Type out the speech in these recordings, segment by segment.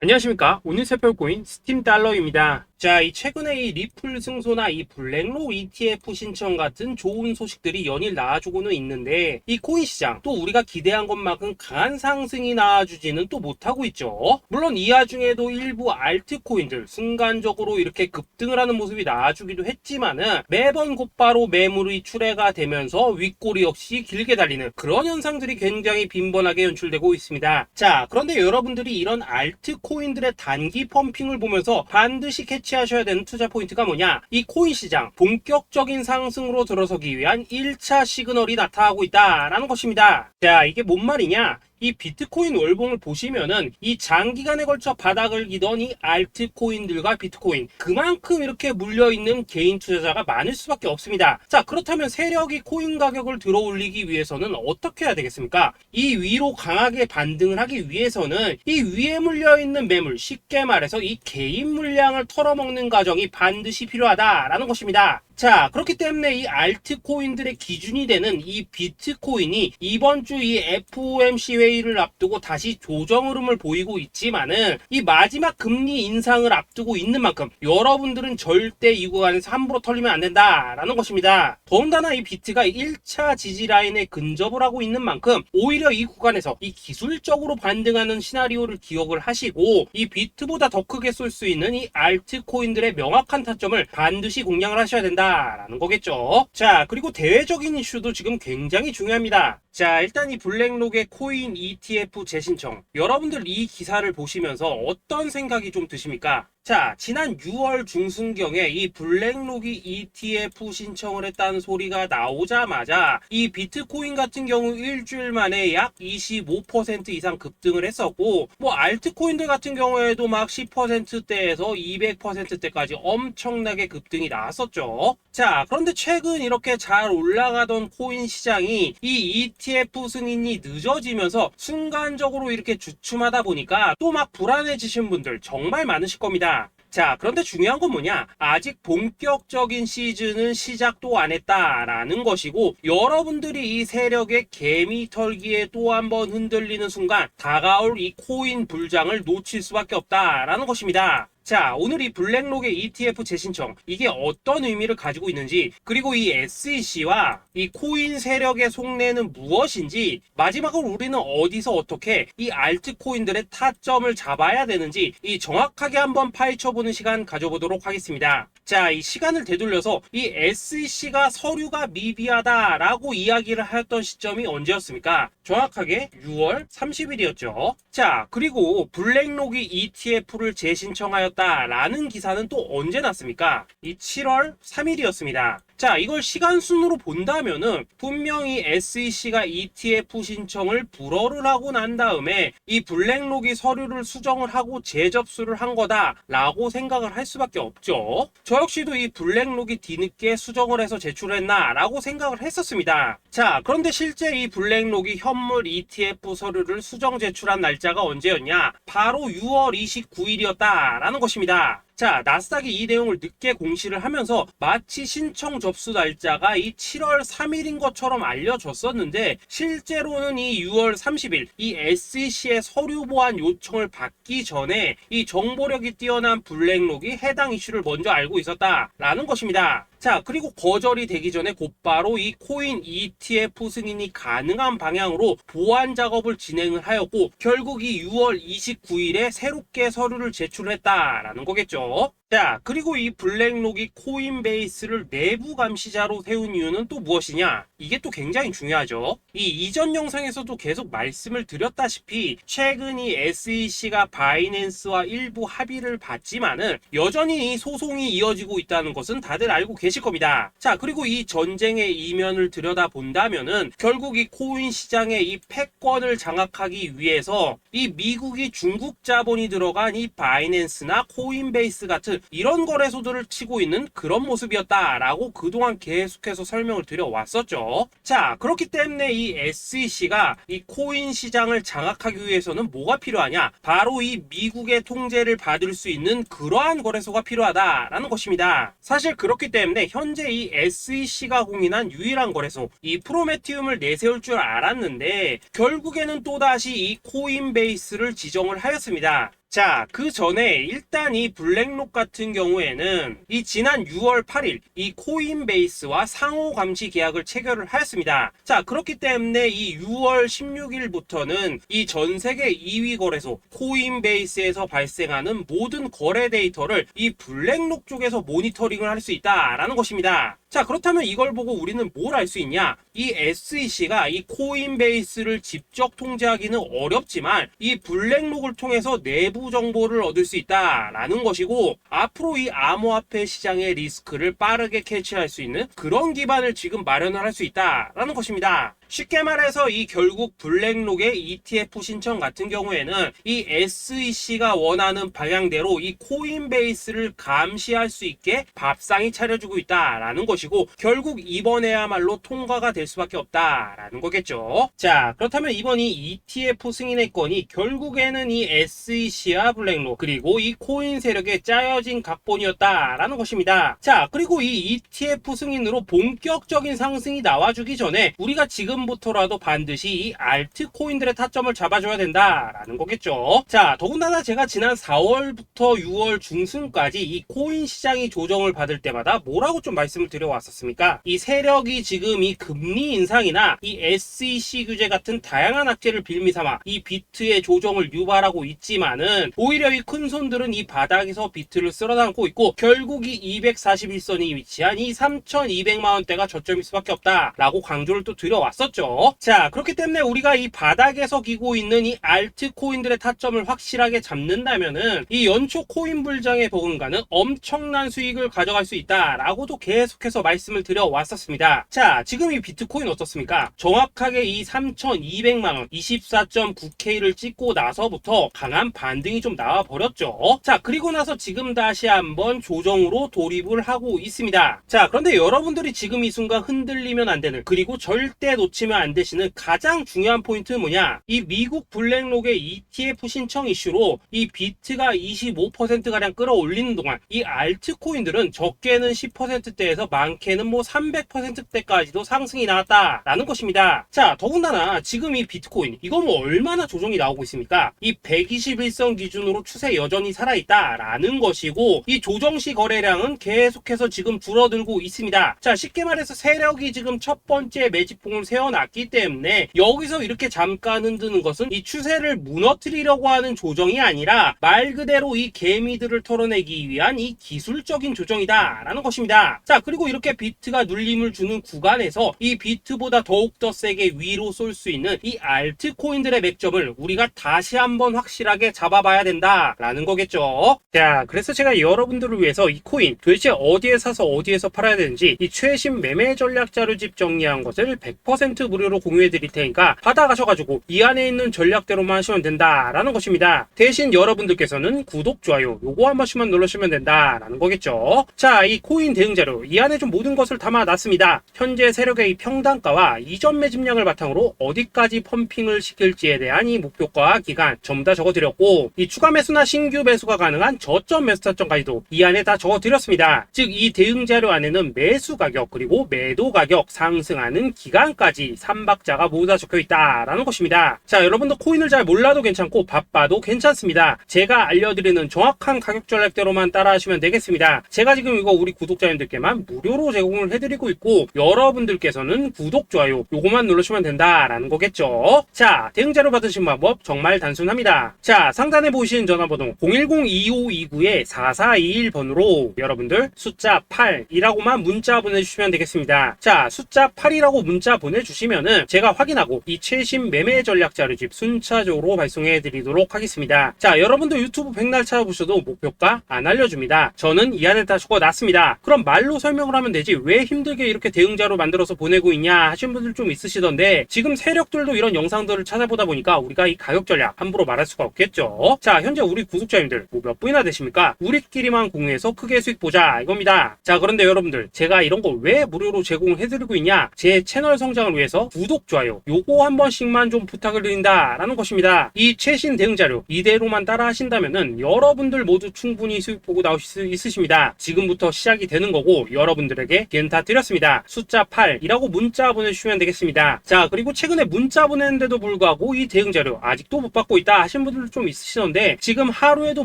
안녕하십니까. 오늘 살펴볼 스팀 달러입니다. 자, 최근에 이 리플 승소나 이 블랙록 ETF 신청 같은 좋은 소식들이 연일 나와주고는 있는데, 이 코인 시장 또 우리가 기대한 것만큼 강한 상승이 나와주지는 또 못하고 있죠. 물론 이 와중에도 일부 알트코인들 순간적으로 이렇게 급등을 하는 모습이 나와주기도 했지만은 매번 곧바로 매물이 출회가 되면서 윗꼬리 없이 길게 달리는 그런 현상들이 굉장히 빈번하게 연출되고 있습니다. 자, 그런데 여러분들이 이런 알트코인들의 단기 펌핑을 보면서 반드시 캐치하셔야 되는 투자 포인트가 뭐냐? 이 코인 시장 본격적인 상승으로 들어서기 위한 1차 시그널이 나타나고 있다라는 것입니다. 자, 이게 뭔 말이냐? 이 비트코인 월봉을 보시면은 이 장기간에 걸쳐 바닥을 기던 이 알트코인들과 비트코인 그만큼 이렇게 물려있는 개인 투자자가 많을 수밖에 없습니다. 자, 그렇다면 세력이 코인 가격을 들어올리기 위해서는 어떻게 해야 되겠습니까? 이 위로 강하게 반등을 하기 위해서는 이 위에 물려있는 매물, 쉽게 말해서 이 개인 물량을 털어먹는 과정이 반드시 필요하다라는 것입니다. 자, 그렇기 때문에 이 알트코인들의 기준이 되는 이 비트코인이 이번 주 이 FOMC 회의를 앞두고 다시 조정 흐름을 보이고 있지만은 이 마지막 금리 인상을 앞두고 있는 만큼 여러분들은 절대 이 구간에서 함부로 털리면 안 된다라는 것입니다. 더군다나 이 비트가 1차 지지 라인에 근접을 하고 있는 만큼 오히려 이 구간에서 이 기술적으로 반등하는 시나리오를 기억을 하시고 이 비트보다 더 크게 쏠 수 있는 이 알트코인들의 명확한 타점을 반드시 공략을 하셔야 된다라는 거겠죠. 자, 그리고 대외적인 이슈도 지금 굉장히 중요합니다. 자, 일단 이 블랙록의 코인 ETF 재신청, 여러분들 이 기사를 보시면서 어떤 생각이 좀 드십니까? 자, 지난 6월 중순경에 이 블랙록이 ETF 신청을 했다는 소리가 나오자마자 이 비트코인 같은 경우 일주일 만에 약 25% 이상 급등을 했었고, 뭐 알트코인들 같은 경우에도 막 10%대에서 200%대까지 엄청나게 급등이 나왔었죠. 자, 그런데 최근 이렇게 잘 올라가던 코인 시장이 이 ETF 승인이 늦어지면서 순간적으로 이렇게 주춤하다 보니까 또 막 불안해지신 분들 정말 많으실 겁니다. 자, 그런데 중요한 건 뭐냐? 아직 본격적인 시즌은 시작도 안 했다라는 것이고, 여러분들이 이 세력의 개미 털기에 또 한 번 흔들리는 순간 다가올 이 코인 불장을 놓칠 수밖에 없다라는 것입니다. 자, 오늘 이 블랙록의 ETF 재신청, 이게 어떤 의미를 가지고 있는지, 그리고 이 SEC와 이 코인 세력의 속내는 무엇인지, 마지막으로 우리는 어디서 어떻게 이 알트코인들의 타점을 잡아야 되는지 이 정확하게 한번 파헤쳐보는 시간 가져보도록 하겠습니다. 자, 이 시간을 되돌려서 이 SEC가 서류가 미비하다라고 이야기를 하였던 시점이 언제였습니까? 정확하게 6월 30일이었죠. 자, 그리고 블랙록이 ETF를 재신청하였다라는 기사는 또 언제 났습니까? 이 7월 3일이었습니다. 자, 이걸 시간순으로 본다면은 분명히 SEC가 ETF 신청을 불허를 하고 난 다음에 이 블랙록이 서류를 수정을 하고 재접수를 한 거다라고 생각을 할 수밖에 없죠. 저 역시도 이 블랙록이 뒤늦게 수정을 해서 제출했나라고 생각을 했었습니다. 자, 그런데 실제 이 블랙록이 현물 ETF 서류를 수정 제출한 날짜가 언제였냐? 바로 6월 29일이었다라는 것입니다. 자, 나스닥이 이 내용을 늦게 공시를 하면서 마치 신청 접수 날짜가 이 7월 3일인 것처럼 알려졌었는데, 실제로는 이 6월 30일 이 SEC의 서류 보완 요청을 받기 전에 이 정보력이 뛰어난 블랙록이 해당 이슈를 먼저 알고 있었다라는 것입니다. 자, 그리고 거절이 되기 전에 곧바로 이 코인 ETF 승인이 가능한 방향으로 보완 작업을 진행을 하였고, 결국 이 6월 29일에 새롭게 서류를 제출했다라는 거겠죠. 자, 그리고 이 블랙록이 코인베이스를 내부 감시자로 세운 이유는 또 무엇이냐? 이게 또 굉장히 중요하죠. 이 이전 영상에서도 계속 말씀을 드렸다시피 최근 이 SEC가 바이낸스와 일부 합의를 봤지만은 여전히 이 소송이 이어지고 있다는 것은 다들 알고 계실 겁니다. 자, 그리고 이 전쟁의 이면을 들여다본다면은 결국 이 코인 시장의 이 패권을 장악하기 위해서 이 미국이 중국 자본이 들어간 이 바이낸스나 코인베이스 같은 이런 거래소들을 치고 있는 그런 모습이었다라고 그동안 계속해서 설명을 드려왔었죠. 자, 그렇기 때문에 이 SEC가 이 코인 시장을 장악하기 위해서는 뭐가 필요하냐? 바로 이 미국의 통제를 받을 수 있는 그러한 거래소가 필요하다라는 것입니다. 사실 그렇기 때문에 현재 이 SEC가 공인한 유일한 거래소, 이 프로메티움을 내세울 줄 알았는데 결국에는 또다시 이 코인베이스를 지정을 하였습니다. 자, 그 전에 일단 이 블랙록 같은 경우에는 이 지난 6월 8일 이 코인베이스와 상호 감시 계약을 체결을 하였습니다. 자, 그렇기 때문에 이 6월 16일부터는 이 전 세계 2위 거래소 코인베이스에서 발생하는 모든 거래 데이터를 이 블랙록 쪽에서 모니터링을 할 수 있다라는 것입니다. 자, 그렇다면 이걸 보고 우리는 뭘 알 수 있냐? 이 SEC가 이 코인베이스를 직접 통제하기는 어렵지만 이 블랙록을 통해서 내부 정보를 얻을 수 있다라는 것이고, 앞으로 이 암호화폐 시장의 리스크를 빠르게 캐치할 수 있는 그런 기반을 지금 마련을 할 수 있다라는 것입니다. 쉽게 말해서 이 결국 블랙록의 ETF 신청 같은 경우에는 이 SEC가 원하는 방향대로 이 코인베이스를 감시할 수 있게 밥상이 차려주고 있다라는 것이고, 결국 이번에야말로 통과가 될 수밖에 없다라는 거겠죠. 자, 그렇다면 이번 이 ETF 승인의 건이 결국에는 이 SEC와 블랙록 그리고 이 코인 세력의 짜여진 각본이었다라는 것입니다. 자, 그리고 이 ETF 승인으로 본격적인 상승이 나와주기 전에 우리가 지금부터라도 반드시 이 알트코인들의 타점을 잡아줘야 된다라는 거겠죠. 자, 더군다나 제가 지난 4월부터 6월 중순까지 이 코인 시장이 조정을 받을 때마다 뭐라고 좀 말씀을 드려왔었습니까? 이 세력이 지금 이 금리 인상이나 이 SEC 규제 같은 다양한 악재를 빌미삼아 이 비트의 조정을 유발하고 있지만은 오히려 이 큰 손들은 이 바닥에서 비트를 쓸어담고 있고, 결국 이 241선이 위치한 이 3,200만원대가 저점일 수밖에 없다라고 강조를 또 드려왔었죠. 자, 그렇기 때문에 우리가 이 바닥에서 기고 있는 이 알트코인들의 타점을 확실하게 잡는다면은 이 연초 코인 불장에 버금가는 엄청난 수익을 가져갈 수 있다라고도 계속해서 말씀을 드려왔었습니다. 자, 지금 이 비트코인 어떻습니까? 정확하게 이 3,200만원 24.9K를 찍고 나서부터 강한 반등이 좀 나와버렸죠. 자, 그리고 나서 지금 다시 한번 조정으로 돌입을 하고 있습니다. 자, 그런데 여러분들이 지금 이 순간 흔들리면 안 되는, 그리고 절대 놓치면 안 되시는 가장 중요한 포인트는 뭐냐? 이 미국 블랙록의 ETF 신청 이슈로 이 비트가 25%가량 끌어올리는 동안 이 알트코인들은 적게는 10%대에서 많게는 뭐 300%대까지도 상승이 나왔다라는 것입니다. 자, 더군다나 지금 이 비트코인 이거 뭐 얼마나 조정이 나오고 있습니까? 이 121선 기준으로 추세 여전히 살아있다라는 것이고, 이 조정시 거래량은 계속해서 지금 줄어들고 있습니다. 자, 쉽게 말해서 세력이 지금 첫 번째 매집봉을 세워놨기 때문에 여기서 이렇게 잠깐 흔드는 것은 이 추세를 무너뜨리려고 하는 조정이 아니라 말 그대로 이 개미들을 털어내기 위한 이 기술적인 조정이다 라는 것입니다. 자, 그리고 이렇게 비트가 눌림을 주는 구간에서 이 비트보다 더욱더 세게 위로 쏠 수 있는 이 알트코인들의 맥점을 우리가 다시 한번 확실하게 잡아봐야 된다 라는 거겠죠. 자, 그래서 제가 여러분들을 위해서 이 코인 도대체 어디에 사서 어디에서 팔아야 되는지 이 최신 매매 전략 자료집 정리한 것을 100% 무료로 공유해 드릴 테니까 받아가셔가지고 이 안에 있는 전략대로만 하시면 된다라는 것입니다. 대신 여러분들께서는 구독, 좋아요 요거 한 번씩만 눌러주시면 된다라는 거겠죠. 자, 이 코인 대응 자료 이 안에 좀 모든 것을 담아놨습니다. 현재 세력의 이 평단가와 이전 매집량을 바탕으로 어디까지 펌핑을 시킬지에 대한 이 목표가 기간 전부 다 적어드렸고, 이 추가 매수나 신규 매수가 가능한 저점 매수 타점까지도 이 안에 다 적어드렸습니다. 즉 이 대응 자료 안에는 매수 가격 그리고 매도 가격, 상승하는 기간까지 3박자가 모두 다 적혀있다라는 것입니다. 자, 여러분도 코인을 잘 몰라도 괜찮고 바빠도 괜찮습니다. 제가 알려드리는 정확한 가격 전략대로만 따라하시면 되겠습니다. 제가 지금 이거 우리 구독자님들께만 무료로 제공을 해드리고 있고, 여러분들께서는 구독, 좋아요 요거만 누르시면 된다라는 거겠죠. 자, 대응 자료 받으신 방법 정말 단순합니다. 자, 상단에 보이시는 전화번호 010-2529-4421번으로 여러분들 숫자 8이라고만 문자 보내주시면 되겠습니다. 자, 숫자 8이라고 문자 보내주시면은 제가 확인하고 이 최신 매매 전략 자료집 순차적으로 발송해 드리도록 하겠습니다. 자, 여러분도 유튜브 백날 찾아보셔도 목표가 안 알려줍니다. 저는 이 안에 다 적어놨습니다. 그럼 말로 설명을 하면 되지 왜 힘들게 이렇게 대응 자료 만들어서 보내고 있냐 하시는 분들 좀 있으시던데, 지금 세력들도 이런 영상들을 찾아보다 보니까 우리가 이 가격 전략 함부로 말할 수가 없겠죠. 자, 현재 우리 구독자님들 뭐 몇 분이나 되십니까? 우리끼리만 공유해서 크게 수익 보자 이겁니다. 자, 그런데 여러분들 제가 이런 거 왜 무료로 제공을 해드리고 있냐? 제 채널 성장을 위해 위해서 구독, 좋아요 요거 한 번씩만 좀 부탁을 드린다 라는 것입니다. 이 최신 대응 자료 이대로만 따라 하신다면은 여러분들 모두 충분히 수익 보고 나오실 수 있으십니다. 지금부터 시작이 되는 거고 여러분들에게 기회는 다 드렸습니다. 숫자 8이라고 문자 보내주시면 되겠습니다. 자, 그리고 최근에 문자 보냈는데도 불구하고 이 대응 자료 아직도 못 받고 있다 하시는 분들도 좀 있으시던데, 지금 하루에도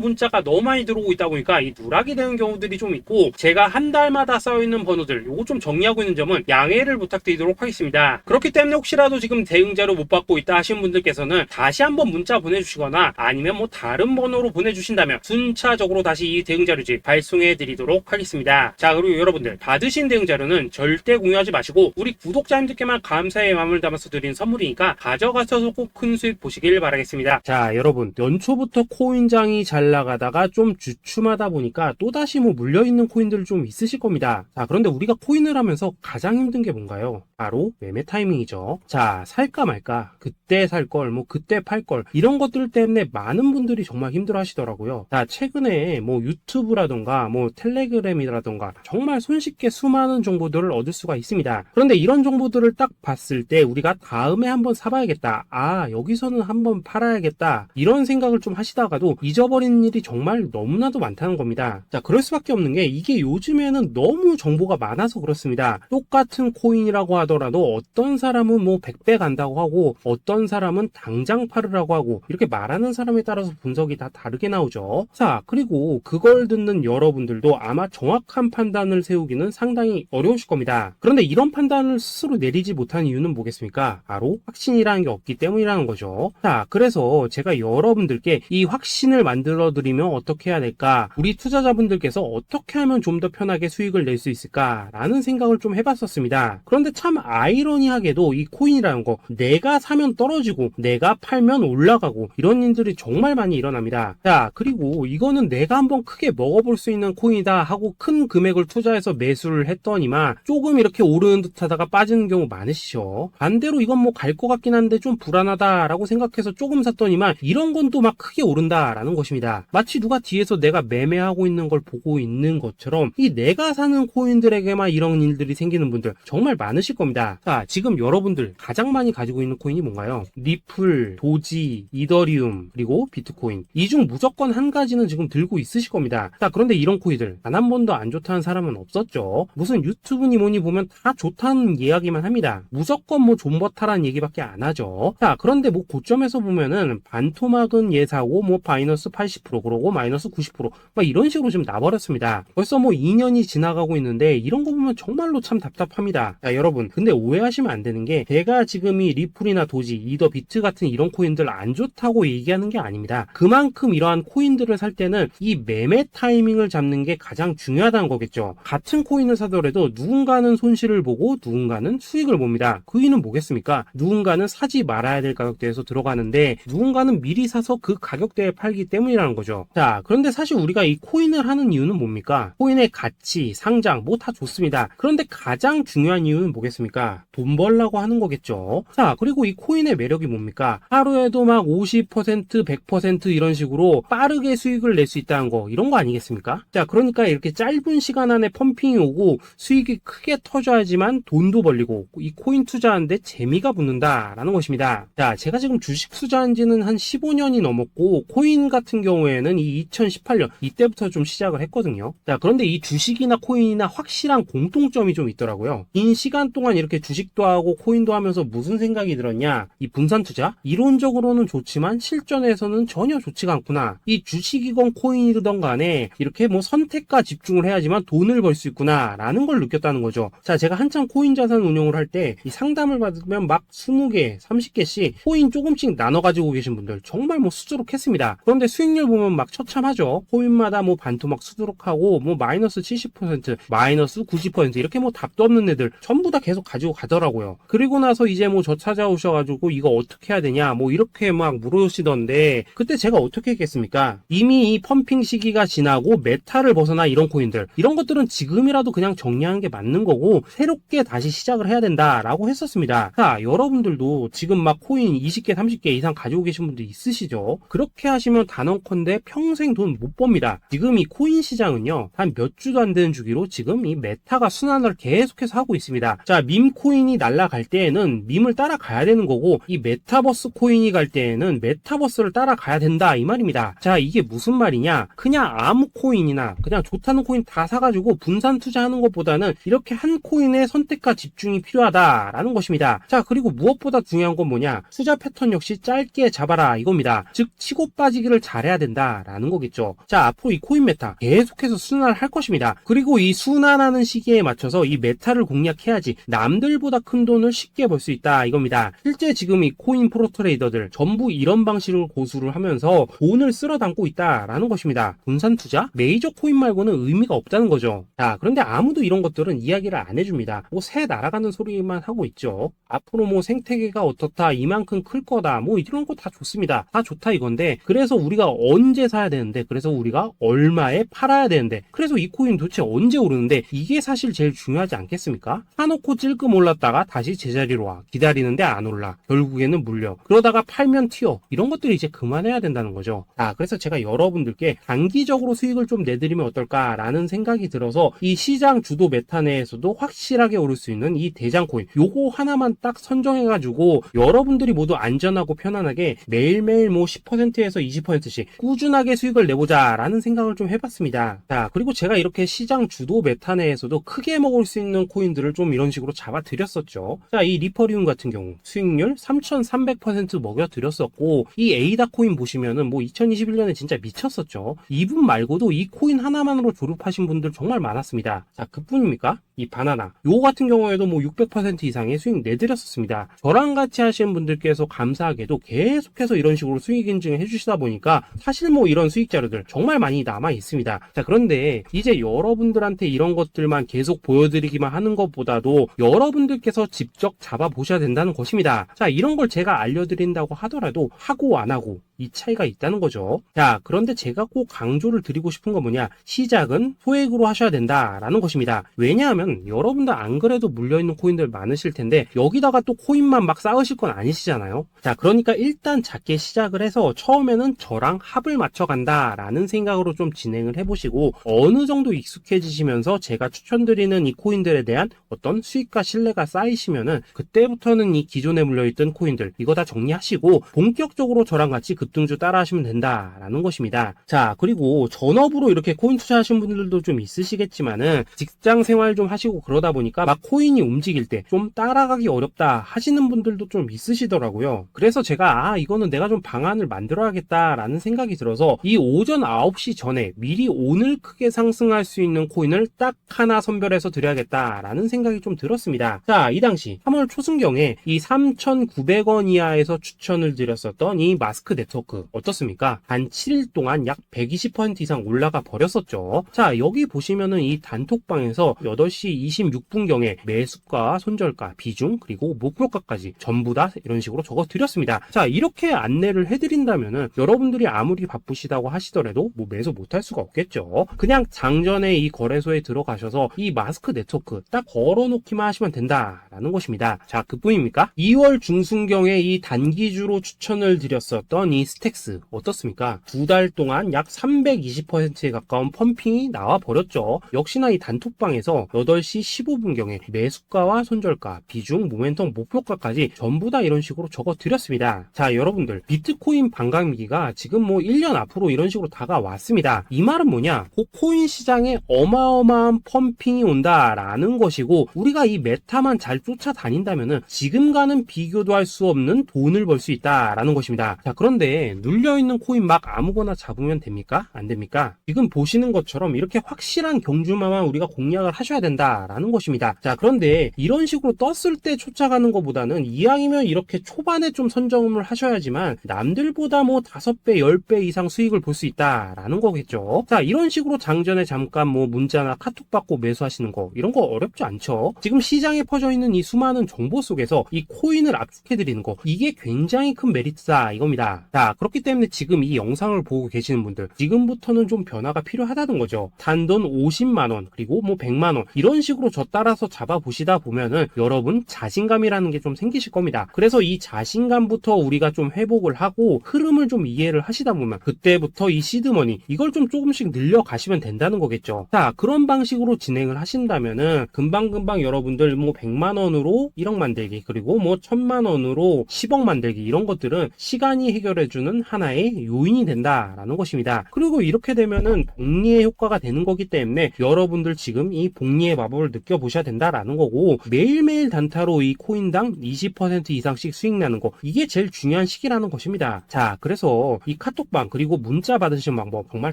문자가 너무 많이 들어오고 있다 보니까 이 누락이 되는 경우들이 좀 있고, 제가 한 달마다 쌓여있는 번호들 요거 좀 정리하고 있는 점은 양해를 부탁드리도록 하겠습니다. 그렇기 때문에 혹시라도 지금 대응 자료 못 받고 있다 하시는 분들께서는 다시 한번 문자 보내주시거나 아니면 뭐 다른 번호로 보내주신다면 순차적으로 다시 이 대응 자료집 발송해 드리도록 하겠습니다. 자, 그리고 여러분들 받으신 대응 자료는 절대 공유하지 마시고 우리 구독자님들께만 감사의 마음을 담아서 드린 선물이니까 가져가셔서 꼭 큰 수익 보시길 바라겠습니다. 자, 여러분 연초부터 코인장이 잘 나가다가 좀 주춤하다 보니까 또다시 뭐 물려있는 코인들 좀 있으실 겁니다. 자, 그런데 우리가 코인을 하면서 가장 힘든 게 뭔가요? 바로 매매 타이밍이죠. 자, 살까 말까, 그때 살 걸, 뭐 그때 팔 걸, 이런 것들 때문에 많은 분들이 정말 힘들어 하시더라고요. 자, 최근에 뭐 유튜브라던가 뭐 텔레그램이라던가 정말 손쉽게 수많은 정보들을 얻을 수가 있습니다. 그런데 이런 정보들을 딱 봤을 때 우리가 다음에 한번 사봐야겠다, 아 여기서는 한번 팔아야겠다, 이런 생각을 좀 하시다가도 잊어버리는 일이 정말 너무나도 많다는 겁니다. 자, 그럴 수밖에 없는 게 이게 요즘에는 너무 정보가 많아서 그렇습니다. 똑같은 코인이라고 하더라도 어떤 사람은 뭐 100배 간다고 하고 어떤 사람은 당장 팔으라고 하고, 이렇게 말하는 사람에 따라서 분석이 다 다르게 나오죠. 자, 그리고 그걸 듣는 여러분들도 아마 정확한 판단을 세우기는 상당히 어려우실 겁니다. 그런데 이런 판단을 스스로 내리지 못한 이유는 뭐겠습니까? 바로 확신이라는 게 없기 때문이라는 거죠. 자, 그래서 제가 여러분들께 이 확신을 만들어 드리면 어떻게 해야 될까, 우리 투자자분들께서 어떻게 하면 좀 더 편하게 수익을 낼 수 있을까 라는 생각을 좀 해봤었습니다. 그런데 참 아이러니하게도 이 코인이라는 거, 내가 사면 떨어지고 내가 팔면 올라가고 이런 일들이 정말 많이 일어납니다. 자, 그리고 이거는 내가 한번 크게 먹어볼 수 있는 코인이다 하고 큰 금액을 투자해서 매수를 했더니만 조금 이렇게 오르는 듯 하다가 빠지는 경우 많으시죠. 반대로 이건 뭐 갈 것 같긴 한데 좀 불안하다라고 생각해서 조금 샀더니만 이런 건 또 막 크게 오른다라는 것입니다. 마치 누가 뒤에서 내가 매매하고 있는 걸 보고 있는 것처럼 이 내가 사는 코인들에게만 이런 일들이 생기는 분들 정말 많으실 겁니다. 자, 지금 여러분들 가장 많이 가지고 있는 코인이 뭔가요? 리플, 도지, 이더리움, 그리고 비트코인. 이 중 무조건 한 가지는 지금 들고 있으실 겁니다. 자, 그런데 이런 코인들 단 한 번도 안 좋다는 사람은 없었죠. 무슨 유튜브니 뭐니 보면 다 좋다는 이야기만 합니다. 무조건 뭐 존버타라는 얘기밖에 안 하죠. 자, 그런데 뭐 고점에서 보면은 반토막은 예사고 뭐 마이너스 80% 그러고 마이너스 90% 막 이런 식으로 지금 나버렸습니다. 벌써 뭐 2년이 지나가고 있는데 이런 거 보면 정말로 참 답답합니다. 자, 여러분 근데 오해하시면 안 되는 게 제가 지금 이 리플이나 도지, 이더, 비트 같은 이런 코인들 안 좋다고 얘기하는 게 아닙니다. 그만큼 이러한 코인들을 살 때는 이 매매 타이밍을 잡는 게 가장 중요하다는 거겠죠. 같은 코인을 사더라도 누군가는 손실을 보고 누군가는 수익을 봅니다. 그 이유는 뭐겠습니까? 누군가는 사지 말아야 될 가격대에서 들어가는데 누군가는 미리 사서 그 가격대에 팔기 때문이라는 거죠. 자, 그런데 사실 우리가 이 코인을 하는 이유는 뭡니까? 코인의 가치, 상장 뭐 다 좋습니다. 그런데 가장 중요한 이유는 뭐겠습니까? 돈 벌라고 하는 거겠죠. 자, 그리고 이 코인의 매력이 뭡니까? 하루에도 막 50%, 100% 이런 식으로 빠르게 수익을 낼 수 있다는 거, 이런 거 아니겠습니까? 자, 그러니까 이렇게 짧은 시간 안에 펌핑이 오고 수익이 크게 터져야지만 돈도 벌리고 이 코인 투자하는데 재미가 붙는다라는 것입니다. 자, 제가 지금 주식 투자한 지는 한 15년이 넘었고 코인 같은 경우에는 이 2018년 이때부터 좀 시작을 했거든요. 자, 그런데 이 주식이나 코인이나 확실한 공통점이 좀 있더라고요. 긴 시간 동안 이렇게 주식도 하고 코인도 하면서 무슨 생각이 들었냐, 이 분산 투자 이론적으로는 좋지만 실전에서는 전혀 좋지가 않구나, 이 주식이건 코인이든 간에 이렇게 뭐 선택과 집중을 해야지만 돈을 벌 수 있구나 라는 걸 느꼈다는 거죠. 자, 제가 한참 코인 자산 운용을 할 때 이 상담을 받으면 막 20개 30개씩 코인 조금씩 나눠 가지고 계신 분들 정말 뭐 수두룩했습니다. 그런데 수익률 보면 막 처참하죠. 코인마다 뭐 반토막 수두룩하고 뭐 마이너스 70% 마이너스 90% 이렇게 뭐 답도 없는 애들 전부 다 계속 가지고 가더라고요. 그리고 나서 이제 뭐 저 찾아오셔가지고 이거 어떻게 해야 되냐 뭐 이렇게 막 물으시던데, 그때 제가 어떻게 했겠습니까? 이미 이 펌핑 시기가 지나고 메타를 벗어나 이런 코인들, 이런 것들은 지금이라도 그냥 정리하는 게 맞는 거고 새롭게 다시 시작을 해야 된다라고 했었습니다. 자, 여러분들도 지금 막 코인 20개 30개 이상 가지고 계신 분들 있으시죠? 그렇게 하시면 단언컨대 평생 돈 못 법니다. 지금 이 코인 시장은요 한 몇 주도 안 되는 주기로 지금 이 메타가 순환을 계속해서 하고 있습니다. 자, 밈코인이 날아갈 때에는 밈을 따라가야 되는 거고, 이 메타버스 코인이 갈 때에는 메타버스를 따라가야 된다 이 말입니다. 자, 이게 무슨 말이냐? 그냥 아무 코인이나 그냥 좋다는 코인 다 사가지고 분산 투자하는 것보다는 이렇게 한 코인에 선택과 집중이 필요하다라는 것입니다. 자, 그리고 무엇보다 중요한 건 뭐냐? 투자 패턴 역시 짧게 잡아라 이겁니다. 즉 치고 빠지기를 잘해야 된다라는 거겠죠. 자, 앞으로 이 코인 메타 계속해서 순환을 할 것입니다. 그리고 이 순환하는 시기에 맞춰서 이 메타를 공략해야지 남들보다 큰 돈을 쉽게 벌 수 있다 이겁니다. 실제 지금 이 코인 프로 트레이더들 전부 이런 방식을 고수를 하면서 돈을 쓸어 담고 있다라는 것입니다. 분산 투자? 메이저 코인 말고는 의미가 없다는 거죠. 자, 그런데 아무도 이런 것들은 이야기를 안 해줍니다. 뭐 새 날아가는 소리만 하고 있죠. 앞으로 뭐 생태계가 어떻다, 이만큼 클 거다, 뭐 이런 거 다 좋습니다. 다 좋다 이건데, 그래서 우리가 언제 사야 되는데, 그래서 우리가 얼마에 팔아야 되는데, 그래서 이 코인 도대체 언제 오르는데, 이게 사실 제일 중요하지 않겠습니까? 사놓고 찔끔 올랐다가 다시 제자리로 와. 기다리는데 안 올라. 결국에는 물려. 그러다가 팔면 튀어. 이런 것들이 이제 그만해야 된다는 거죠. 자, 그래서 제가 여러분들께 단기적으로 수익을 좀 내드리면 어떨까라는 생각이 들어서 이 시장 주도 메타 내에서도 확실하게 오를 수 있는 이 대장 코인, 요거 하나만 딱 선정해가지고 여러분들이 모두 안전하고 편안하게 매일매일 뭐 10%에서 20%씩 꾸준하게 수익을 내보자라는 생각을 좀 해봤습니다. 자, 그리고 제가 이렇게 시장 주도 메타 내에서도 크게 먹을 수 있는 코인들을 좀 이런 식으로 잡아드렸었죠. 자, 이 리퍼리움 같은 경우 수익률 3,300% 먹여드렸었고, 이 에이다 코인 보시면은 뭐 2021년에 진짜 미쳤었죠. 이분 말고도 이 코인 하나만으로 졸업하신 분들 정말 많았습니다. 자, 그뿐입니까? 이 바나나 요거 같은 경우에도 뭐 600% 이상의 수익 내드렸었습니다. 저랑 같이 하시는 분들께서 감사하게도 계속해서 이런 식으로 수익 인증을 해주시다 보니까 사실 뭐 이런 수익 자료들 정말 많이 남아 있습니다. 자, 그런데 이제 여러분들한테 이런 것들만 계속 보여드리기만 하는 것보다도 여러분들께서 직접 잡아보셔야 된다는 것입니다. 자, 이런 걸 제가 알려드린다고 하더라도 하고 안 하고 이 차이가 있다는 거죠. 자, 그런데 제가 꼭 강조를 드리고 싶은 건 뭐냐? 시작은 소액으로 하셔야 된다라는 것입니다. 왜냐하면 여러분들 안 그래도 물려있는 코인들 많으실 텐데 여기다가 또 코인만 막 쌓으실 건 아니시잖아요. 자, 그러니까 일단 작게 시작을 해서 처음에는 저랑 합을 맞춰 간다라는 생각으로 좀 진행을 해보시고, 어느 정도 익숙해지시면서 제가 추천드리는 이 코인들에 대한 어떤 수익과 신뢰가 쌓이시면은 그때부터는 이 기존에 물려있던 코인들 이거 다 정리하시고 본격적으로 저랑 같이 급등주 따라 하시면 된다라는 것입니다. 자, 그리고 전업으로 이렇게 코인 투자하시는 분들도 좀 있으시겠지만은 직장 생활 좀 하시고 그러다 보니까 막 코인이 움직일 때 좀 따라가기 어렵다 하시는 분들도 좀 있으시더라고요. 그래서 제가 이거는 내가 좀 방안을 만들어야겠다라는 생각이 들어서 이 오전 9시 전에 미리 오늘 크게 상승할 수 있는 코인을 딱 하나 선별해서 드려야겠다라는 생각이 좀 들었습니다. 자, 이 당시 3월 초순경에 이 3,900원 이하에서 추천을 드렸었던 이 마스크 네트워크 어떻습니까? 단 7일 동안 약 120% 이상 올라가 버렸었죠. 자, 여기 보시면은 이 단톡방에서 8시 26분경에 매수가, 손절가, 비중, 그리고 목표가까지 전부 다 이런 식으로 적어 드렸습니다. 자, 이렇게 안내를 해드린다면은 여러분들이 아무리 바쁘시다고 하시더라도 뭐 매수 못할 수가 없겠죠. 그냥 장전에 이 거래소에 들어가셔서 이 마스크 네트워크 딱 걸어놓기만 하시면 된다라는 것입니다. 자, 그뿐입니까? 2월 중순경에 이 단기주로 추천을 드렸었던 이 스택스 어떻습니까? 2달 동안 약 320%에 가까운 펌핑이 나와 버렸죠. 역시나 이 단톡방에서 8시 15분경에 매수가와 손절가, 비중, 모멘텀, 목표가까지 전부 다 이런 식으로 적어 드렸습니다. 자, 여러분들 비트코인 반감기가 지금 뭐 1년 앞으로 이런 식으로 다가왔습니다. 이 말은 뭐냐? 코인 시장에 어마어마한 펌핑이 온다라는 것이고, 우리가 이 메타만 잘 쫓아다닌다면은 지금과는 비교도 할 수 없는 돈을 벌 수 있다라는 것입니다. 자, 그런데 눌려있는 코인 막 아무거나 잡으면 됩니까? 안 됩니까? 지금 보시는 것처럼 이렇게 확실한 경주마만 우리가 공략을 하셔야 된다라는 것입니다. 자, 그런데 이런 식으로 떴을 때 쫓아가는 것보다는 이왕이면 이렇게 초반에 좀 선점을 하셔야지만 남들보다 뭐 5배, 10배 이상 수익을 볼 수 있다라는 거겠죠. 자, 이런 식으로 장전에 잠깐 뭐 문자나 카톡 받고 매수하시는 거 이런 거 어렵지 않죠. 지금 시장에 퍼져 있는 이 수많은 정보 속에서 이 코인을 압축해드리는 거, 이게 굉장히 큰 메리트다 이겁니다. 자, 그렇기 때문에 지금 이 영상을 보고 계시는 분들 지금부터는 좀 변화가 필요하다는 거죠. 단돈 50만원 그리고 뭐 100만원 이런 이런 식으로 저 따라서 잡아보시다 보면은 여러분 자신감이라는 게 좀 생기실 겁니다. 그래서 이 자신감부터 우리가 좀 회복을 하고 흐름을 좀 이해를 하시다 보면 그때부터 이 시드머니 이걸 좀 조금씩 늘려가시면 된다는 거겠죠. 자, 그런 방식으로 진행을 하신다면은 금방금방 여러분들 뭐 100만원으로 1억 만들기, 그리고 뭐 1000만원으로 10억 만들기, 이런 것들은 시간이 해결해주는 하나의 요인이 된다라는 것입니다. 그리고 이렇게 되면은 복리의 효과가 되는 거기 때문에 여러분들 지금 이 복리의 마법을 느껴보셔야 된다라는 거고, 매일매일 단타로 이 코인당 20% 이상씩 수익 나는 거, 이게 제일 중요한 시기라는 것입니다. 자, 그래서 이 카톡방 그리고 문자 받으시는 방법 정말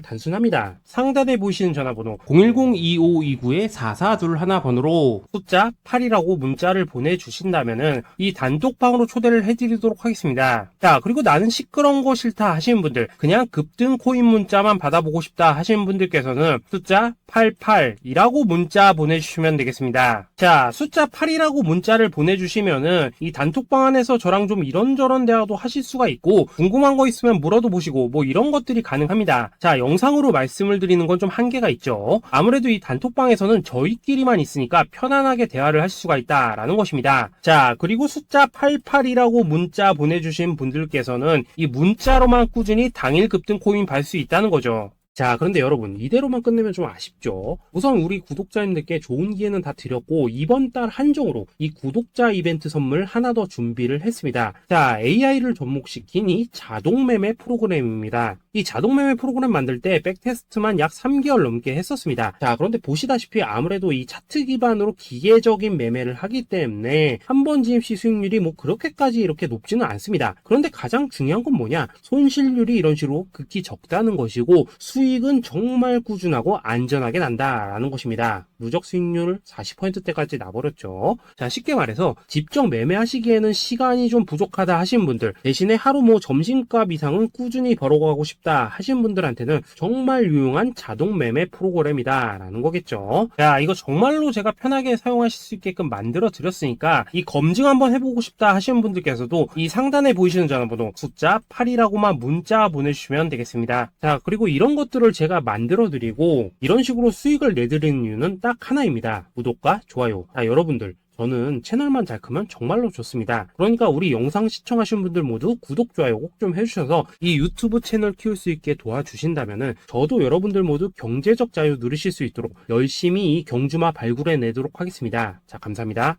단순합니다. 상단에 보이시는 전화번호 010-2529-4421 번호로 숫자 8이라고 문자를 보내주신다면은 이 단톡방으로 초대를 해드리도록 하겠습니다. 자, 그리고 나는 시끄러운 거 싫다 하시는 분들, 그냥 급등 코인 문자만 받아보고 싶다 하시는 분들께서는 숫자 88이라고 문자 보내주시면 되겠습니다. 자, 숫자 8이라고 문자를 보내주시면은 이 단톡방 안에서 저랑 좀 이런저런 대화도 하실 수가 있고, 궁금한 거 있으면 물어도 보시고 뭐 이런 것들이 가능합니다. 자, 영상으로 말씀을 드리는 건 좀 한계가 있죠. 아무래도 이 단톡방에서는 저희끼리만 있으니까 편안하게 대화를 할 수가 있다라는 것입니다. 자, 그리고 숫자 88이라고 문자 보내주신 분들께서는 이 문자로만 꾸준히 당일 급등 코인 받을 수 있다는 거죠. 자, 그런데 여러분, 이대로만 끝내면 좀 아쉽죠. 우선 우리 구독자님들께 좋은 기회는 다 드렸고, 이번 달 한정으로 이 구독자 이벤트 선물 하나 더 준비를 했습니다. 자, AI를 접목시킨 이 자동매매 프로그램입니다. 이 자동매매 프로그램 만들 때 백테스트만 약 3개월 넘게 했었습니다. 자, 그런데 보시다시피 아무래도 이 차트 기반으로 기계적인 매매를 하기 때문에 한 번 진입 시 수익률이 뭐 그렇게까지 이렇게 높지는 않습니다. 그런데 가장 중요한 건 뭐냐? 손실률이 이런 식으로 극히 적다는 것이고, 수익은 정말 꾸준하고 안전하게 난다라는 것입니다. 누적 수익률 40%대까지 나버렸죠. 자, 쉽게 말해서 직접 매매하시기에는 시간이 좀 부족하다 하신 분들, 대신에 하루 뭐 점심값 이상은 꾸준히 벌어가고 싶다 하신 분들한테는 정말 유용한 자동 매매 프로그램이다 라는 거겠죠. 자, 이거 정말로 제가 편하게 사용하실 수 있게끔 만들어 드렸으니까 이 검증 한번 해보고 싶다 하시는 분들께서도 이 상단에 보이시는 전화번호 숫자 8이라고만 문자 보내주시면 되겠습니다. 자, 그리고 이런 것들을 제가 만들어 드리고 이런 식으로 수익을 내드리는 이유는 딱 하나입니다. 구독과 좋아요. 자, 여러분들, 저는 채널만 잘 크면 정말로 좋습니다. 그러니까 우리 영상 시청하신 분들 모두 구독, 좋아요 꼭 좀 해주셔서 이 유튜브 채널 키울 수 있게 도와주신다면은 저도 여러분들 모두 경제적 자유 누리실 수 있도록 열심히 이 경주마 발굴해 내도록 하겠습니다. 자, 감사합니다.